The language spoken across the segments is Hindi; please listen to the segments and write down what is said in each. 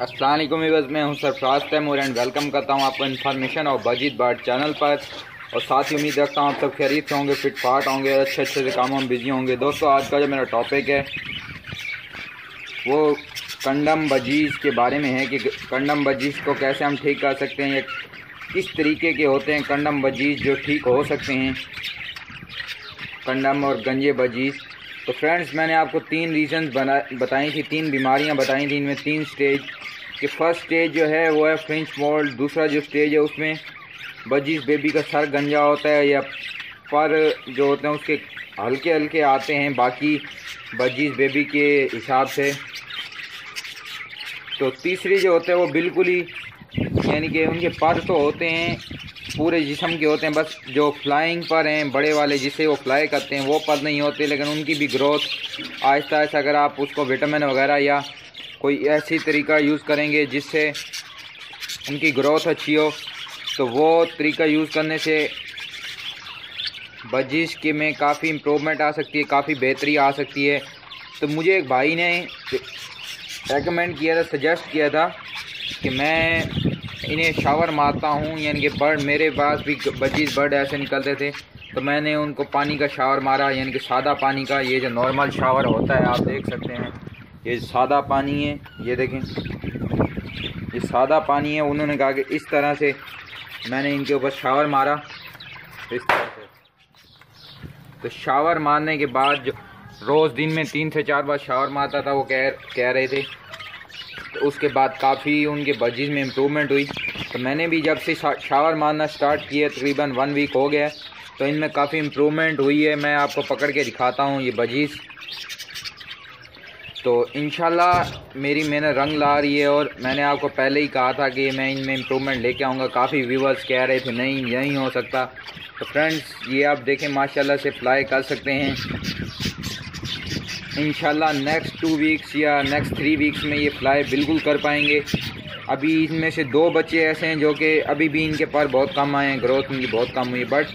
अस्सलाम वालेकुम व्यूअर्स, मैं हूं सरफराज तैमूर एंड वेलकम करता हूं आपको इन्फॉर्मेशन और बजीद बर्ड चैनल पर। और साथ ही उम्मीद रखता हूं आप सब खैरियत से होंगे, फिट फाट होंगे और अच्छे से कामों में बिजी होंगे। दोस्तों, आज का जो मेरा टॉपिक है वो कंडम बजीज के बारे में है कि कंडम बजीज को कैसे हम ठीक कर सकते हैं या किस तरीके के होते हैं कंडम बजीज जो ठीक हो सकते हैं, कंडम और गंजे बजीज। तो फ्रेंड्स, मैंने आपको 3 रीज़न्स बताई थी, 3 बीमारियां बताई थी, इनमें 3 स्टेज कि फ़र्स्ट स्टेज जो है वो है फ्रेंच मोल्ड। दूसरा जो स्टेज है उसमें बजीज बेबी का सर गंजा होता है या पर जो होते हैं उसके हल्के हल्के आते हैं बाकी बजीज बेबी के हिसाब से। तो तीसरी जो होते हैं वो बिल्कुल ही यानी कि उनके पर तो होते हैं पूरे जिस्म के होते हैं, बस जो फ्लाइंग पर हैं बड़े वाले जिससे वो फ्लाई करते हैं वो पर नहीं होते, लेकिन उनकी भी ग्रोथ आहिस्ता आहिस्ता अगर आप उसको विटामिन वगैरह या कोई ऐसी तरीका यूज़ करेंगे जिससे उनकी ग्रोथ अच्छी हो तो वो तरीका यूज़ करने से बजीज के में काफ़ी इम्प्रूवमेंट आ सकती है, काफ़ी बेहतरी आ सकती है। तो मुझे एक भाई ने रेकमेंड किया था, सजेस्ट किया था कि मैं इन्हें शावर मारता हूँ, यानी कि बर्ड मेरे पास भी बजीज बर्ड ऐसे निकलते थे तो मैंने उनको पानी का शावर मारा, यानी कि सादा पानी का। ये जो नॉर्मल शावर होता है आप देख सकते हैं, ये सादा पानी है, ये देखें ये सादा पानी है। उन्होंने कहा कि इस तरह से मैंने इनके ऊपर शावर मारा, इस तरह से। तो शावर मारने के बाद जो रोज़ दिन में 3 से 4 बार शावर मारता था वो कह रहे थे, तो उसके बाद काफ़ी उनके बजीज में इम्प्रूवमेंट हुई। तो मैंने भी जब से शावर मारना स्टार्ट किया तकरीबन 1 वीक हो गया तो इनमें काफ़ी इम्प्रूवमेंट हुई है। मैं आपको पकड़ के दिखाता हूँ ये बजीज। तो इंशाल्लाह मेरी मेहनत रंग ला रही है और मैंने आपको पहले ही कहा था कि मैं इनमें इम्प्रूवमेंट लेके आऊँगा। काफ़ी व्यूवर्स कह रहे थे नहीं हो सकता। तो फ्रेंड्स, ये आप देखें माशाल्लाह से फ्लाई कर सकते हैं। इंशाल्लाह नेक्स्ट 2 वीक्स या नेक्स्ट 3 वीक्स में ये फ्लाई बिल्कुल कर पाएंगे। अभी इनमें से 2 बच्चे ऐसे हैं जो कि अभी भी इनके पर बहुत कम आए हैं, ग्रोथ इनकी बहुत कम हुई, बट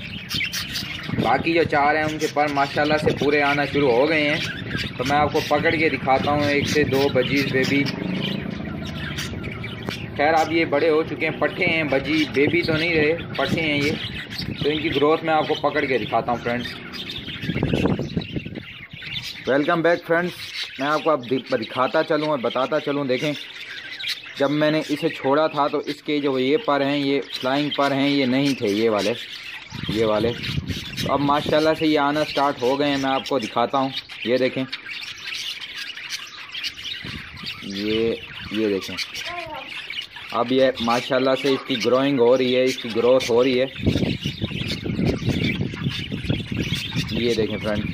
बाकी जो 4 हैं उनके पर माशाल्लाह से पूरे आना शुरू हो गए हैं। तो मैं आपको पकड़ के दिखाता हूँ 1 से 2 बजीज बेबी। खैर अब ये बड़े हो चुके हैं, पट्ठे हैं, बजी बेबी तो नहीं रहे, पट्ठे हैं ये। तो इनकी ग्रोथ मैं आपको पकड़ के दिखाता हूँ फ्रेंड्स। वेलकम बैक फ्रेंड्स, मैं आपको अब दिखाता चलूँ और बताता चलूँ। देखें, जब मैंने इसे छोड़ा था तो इसके जो ये पर हैं, ये फ्लाइंग पर हैं, ये नहीं थे ये वाले। तो अब माशाल्लाह से ये आना स्टार्ट हो गए हैं। मैं आपको दिखाता हूँ, ये देखें, ये देखें। अब ये माशाल्लाह से इसकी ग्रोइंग हो रही है, इसकी ग्रोथ हो रही है। ये देखें फ्रेंड,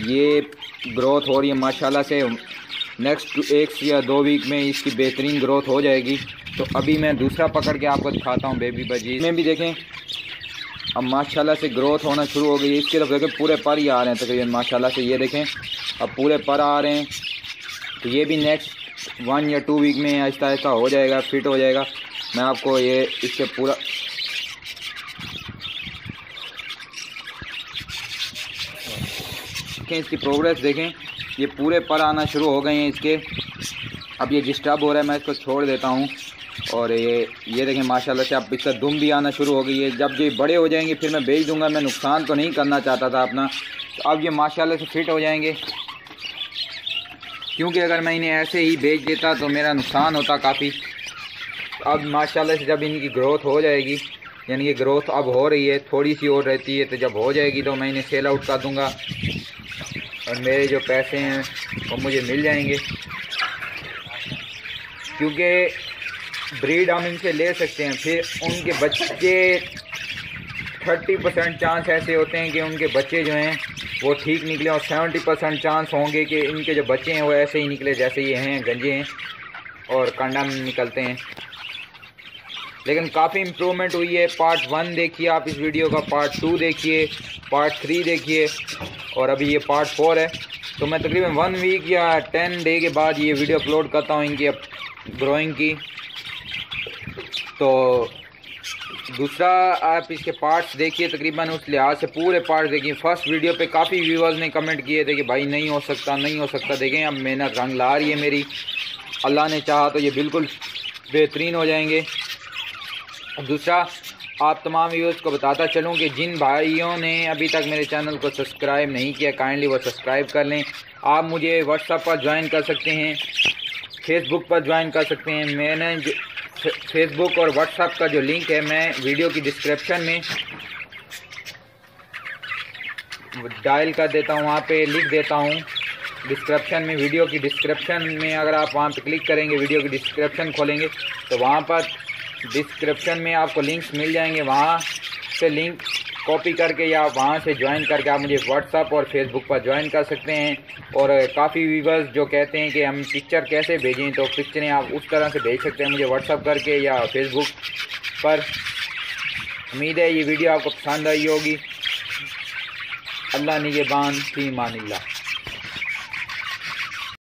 ये ग्रोथ हो रही है माशाल्लाह से। नेक्स्ट 1 या 2 वीक में इसकी बेहतरीन ग्रोथ हो जाएगी। तो अभी मैं दूसरा पकड़ के आपको दिखाता हूँ बेबी बजी में भी। देखें अब माशाल्लाह से ग्रोथ होना शुरू हो गई है। इसकी तरफ देखें पूरे पर ही आ रहे हैं तकरीबन माशाल्लाह से, ये देखें अब पूरे पर आ रहे हैं। तो ये भी नेक्स्ट 1 या 2 वीक में आहिस्ता आहिस्ता हो जाएगा, फिट हो जाएगा। मैं आपको ये इससे पूरा देखें, इसकी प्रोग्रेस देखें, ये पूरे पर आना शुरू हो गए हैं इसके। अब ये डिस्टर्ब हो रहा है, मैं इसको छोड़ देता हूँ। और ये देखें माशाल्लाह से अब इसका दुम भी आना शुरू हो गई है। जब ये बड़े हो जाएंगे फिर मैं बेच दूंगा, मैं नुकसान तो नहीं करना चाहता था अपना। तो अब ये माशाल्लाह से फिट हो जाएंगे, क्योंकि अगर मैं इन्हें ऐसे ही बेच देता तो मेरा नुकसान होता काफ़ी। अब माशाल्लाह से जब इनकी ग्रोथ हो जाएगी, यानी कि ग्रोथ अब हो रही है, थोड़ी सी और रहती है, तो जब हो जाएगी तो मैं इन्हें सेल आउट कर दूँगा और मेरे जो पैसे हैं वो मुझे मिल जाएंगे। क्योंकि ब्रीड हम इनसे ले सकते हैं, फिर उनके बच्चे 30% चांस ऐसे होते हैं कि उनके बच्चे जो हैं वो ठीक निकले और 70% चांस होंगे कि इनके जो बच्चे हैं वो ऐसे ही निकले जैसे ये हैं, गंजे हैं और कंडम निकलते हैं। लेकिन काफ़ी इम्प्रूवमेंट हुई है। पार्ट 1 देखिए आप इस वीडियो का, पार्ट 2 देखिए, पार्ट 3 देखिए और अभी ये पार्ट 4 है। तो मैं तकरीबन 1 वीक या 10 डे के बाद ये वीडियो अपलोड करता हूँ इनकी ग्रोइंग की। तो दूसरा आप इसके पार्ट्स देखिए, तकरीबन उस लिहाज से पूरे पार्ट्स देखिए। फर्स्ट वीडियो पे काफ़ी व्यूअर्स ने कमेंट किए थे कि भाई नहीं हो सकता, नहीं हो सकता। देखें अब मेहनत रंग ला रही है मेरी, अल्लाह ने चाहा तो ये बिल्कुल बेहतरीन हो जाएंगे। दूसरा आप तमाम व्यूअर्स को बताता चलूँ कि जिन भाइयों ने अभी तक मेरे चैनल को सब्सक्राइब नहीं किया, काइंडली वो सब्सक्राइब कर लें। आप मुझे व्हाट्सएप पर ज्वाइन कर सकते हैं, फेसबुक पर ज्वाइन कर सकते हैं। मैंने जो फेसबुक और व्हाट्सएप का जो लिंक है मैं वीडियो की डिस्क्रिप्शन में डायल कर देता हूँ, वहाँ पे लिख देता हूँ डिस्क्रिप्शन में। वीडियो की डिस्क्रिप्शन में अगर आप वहाँ पे क्लिक करेंगे, वीडियो की डिस्क्रिप्शन खोलेंगे तो वहाँ पर डिस्क्रिप्शन में आपको लिंक्स मिल जाएंगे। वहाँ से लिंक कॉपी करके या वहाँ से ज्वाइन करके आप मुझे व्हाट्सएप और फेसबुक पर ज्वाइन कर सकते हैं। और काफ़ी व्यूअर्स जो कहते हैं कि हम पिक्चर कैसे भेजें, तो पिक्चरें आप उस तरह से भेज सकते हैं मुझे व्हाट्सएप करके या फेसबुक पर। उम्मीद है ये वीडियो आपको पसंद आई होगी। अल्लाह निगहबान, फी अमानिल्लाह।